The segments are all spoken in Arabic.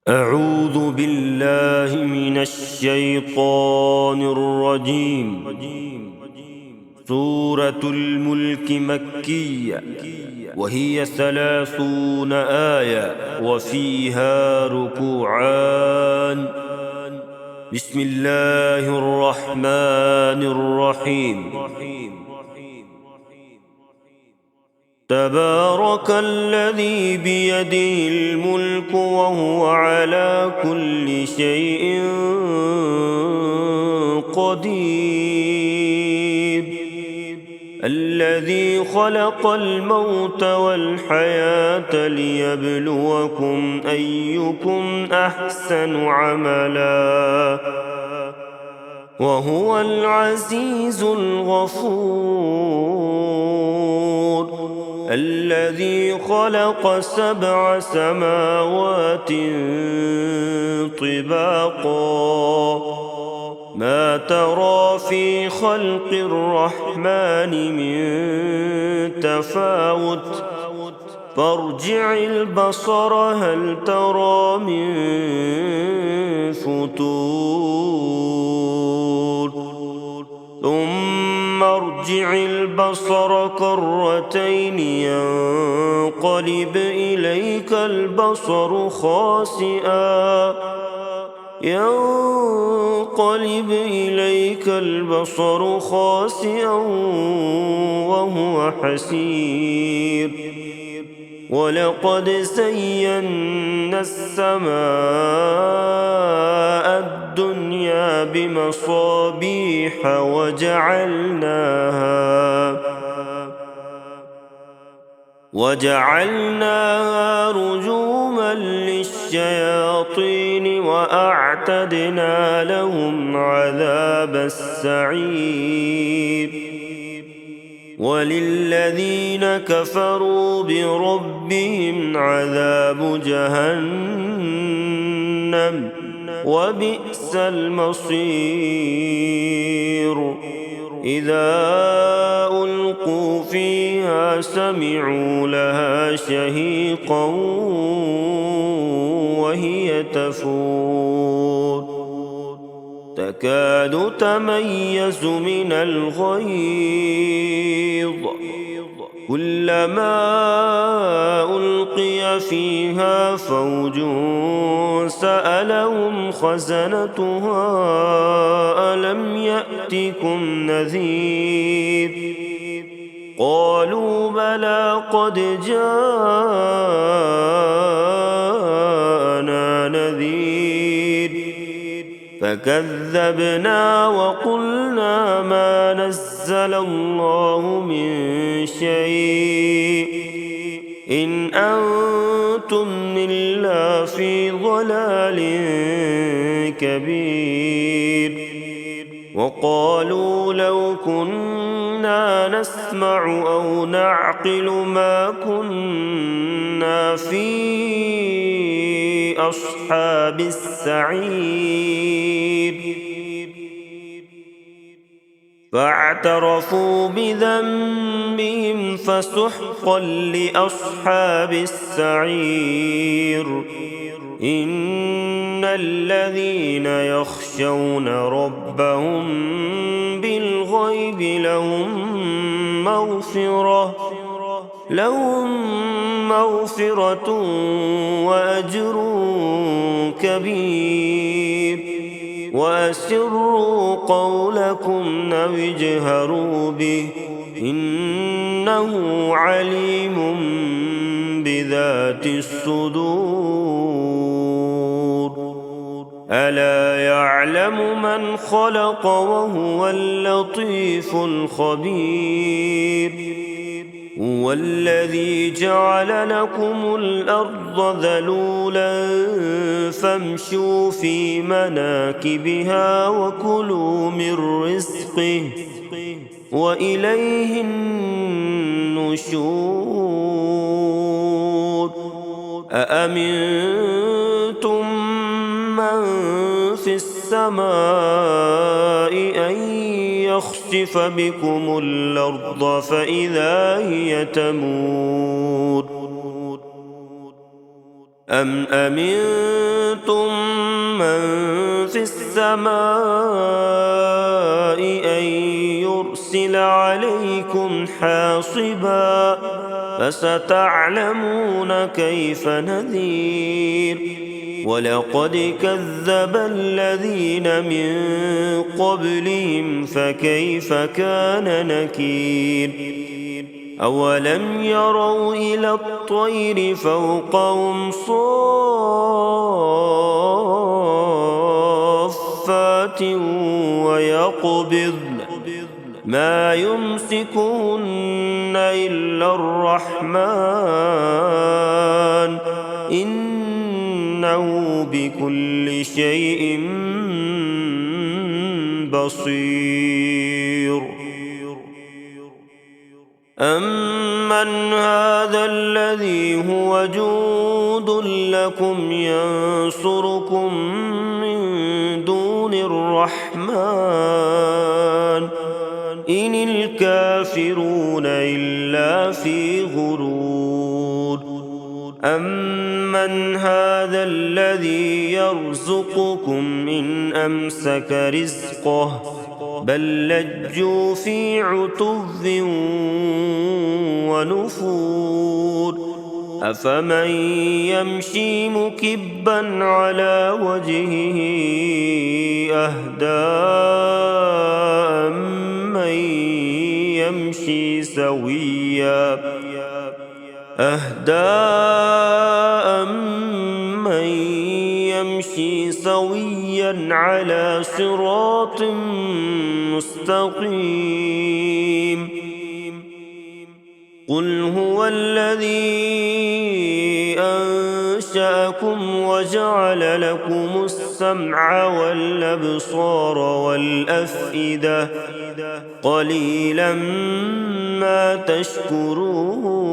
أعوذ بالله من الشيطان الرجيم. سورة الملك مكية، وهي 30 آية، وفيها ركوعان. بسم الله الرحمن الرحيم. تبارك الذي بيده الملك وهو على كل شيء قدير. الذي خلق الموت والحياة ليبلوكم أيكم أحسن عملا، وهو العزيز الغفور. الذي خلق 7 سماوات طباقا، ما ترى في خلق الرحمن من تفاوت، فارجع البصر هل ترى من فتور، ثم ارجع البصر كرتين ينقلب إليك البصر خاسئا وهو حسير. ولقد زينا السماء الدنيا بمصابيح وجعلناها رجوما للشياطين، وأعتدنا لهم عذاب السعير. وللذين كفروا بربهم عذاب جهنم، وبئس المصير. إذا ألقوا فيها سمعوا لها شهيقا وهي تفور، تكاد تميز من الغيظ، كلما ألقي فيها فوج سألهم خزنتها ألم يأتكم نذير. قالوا بلى قد جاءنا نذير، فكذبنا وقلنا ما نزل الله من شيء إن أنتم إلا في ضلال كبير. وقالوا لو كنا نسمع أو نعقل ما كنا في أصحاب السعير. فاعترفوا بذنبهم فسحقا لأصحاب السعير. إن الذين يخشون ربهم بالغيب لهم مغفرة وأجر كبير. وأسروا قولكم أو اجهروا به إنه عليم بذات الصدور. ألا يعلم من خلق وهو اللطيف الخبير. هو الذي جعل لكم الأرض ذلولا فامشوا في مناكبها وكلوا من رزقه وإليه النشور. أأمنتم من في السماء أن يخسف بكم الأرض فإذا هي تمور، أم أمنتم من في السماء أن يرسل عليكم حاصبا فستعلمون كيف نذير ولقد كذب الذين من قبلهم فكيف كان نكير أولم يروا إلى الطير فوقهم صافات ويقبضن ما يمسكهن إلا الرحمن إنه بكل شيء بصير أمن هذا الذي هو جند لكم ينصركم من دون الرحمن إن الكافرون إلا في غرور أمن هذا الذي يرزقكم إن أمسك رزقه بل لجوا في عتو ونفور أفمن يمشي مكبا على وجهه أهدى أمن يمشي سويا على صراط مستقيم قل هو الذي أنشأكم وجعل لكم السمع والأبصار والأفئدة قليلا ما تشكرون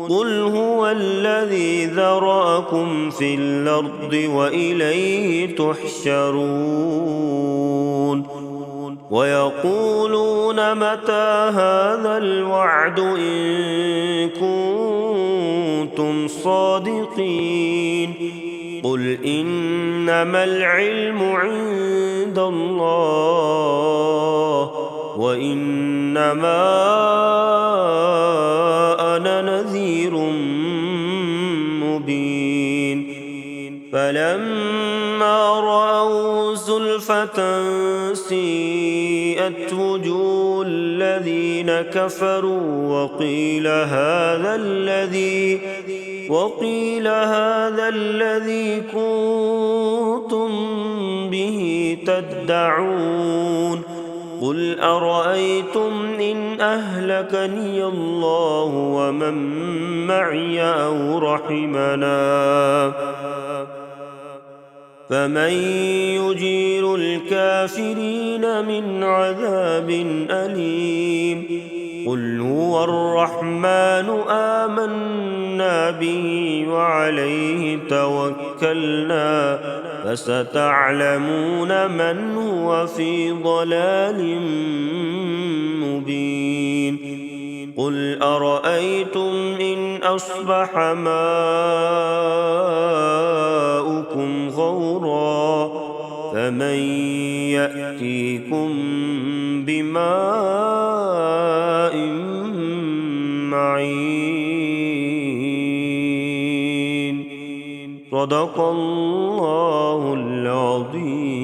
قل هو الذي ذرأكم في الأرض وإليه تحشرون ويقولون متى هذا الوعد إن كنتم صادقين قل إنما العلم عند الله وإنما أنا نذير مبين فلما رأوا زلفة سيئت وجوه الذين كفروا وقيل هذا الذي كنتم به تدعون قل أرأيتم إن أهلكني الله ومن معي أو رحمنا فمن يجير الكافرين من عذاب أليم قل هو الرحمن آمنا به وعليه توكلنا فستعلمون من هو في ضلال مبين قل أرأيتم إن أصبح ماؤكم غورا فمن يأتيكم بماء معين صدق الله العظيم.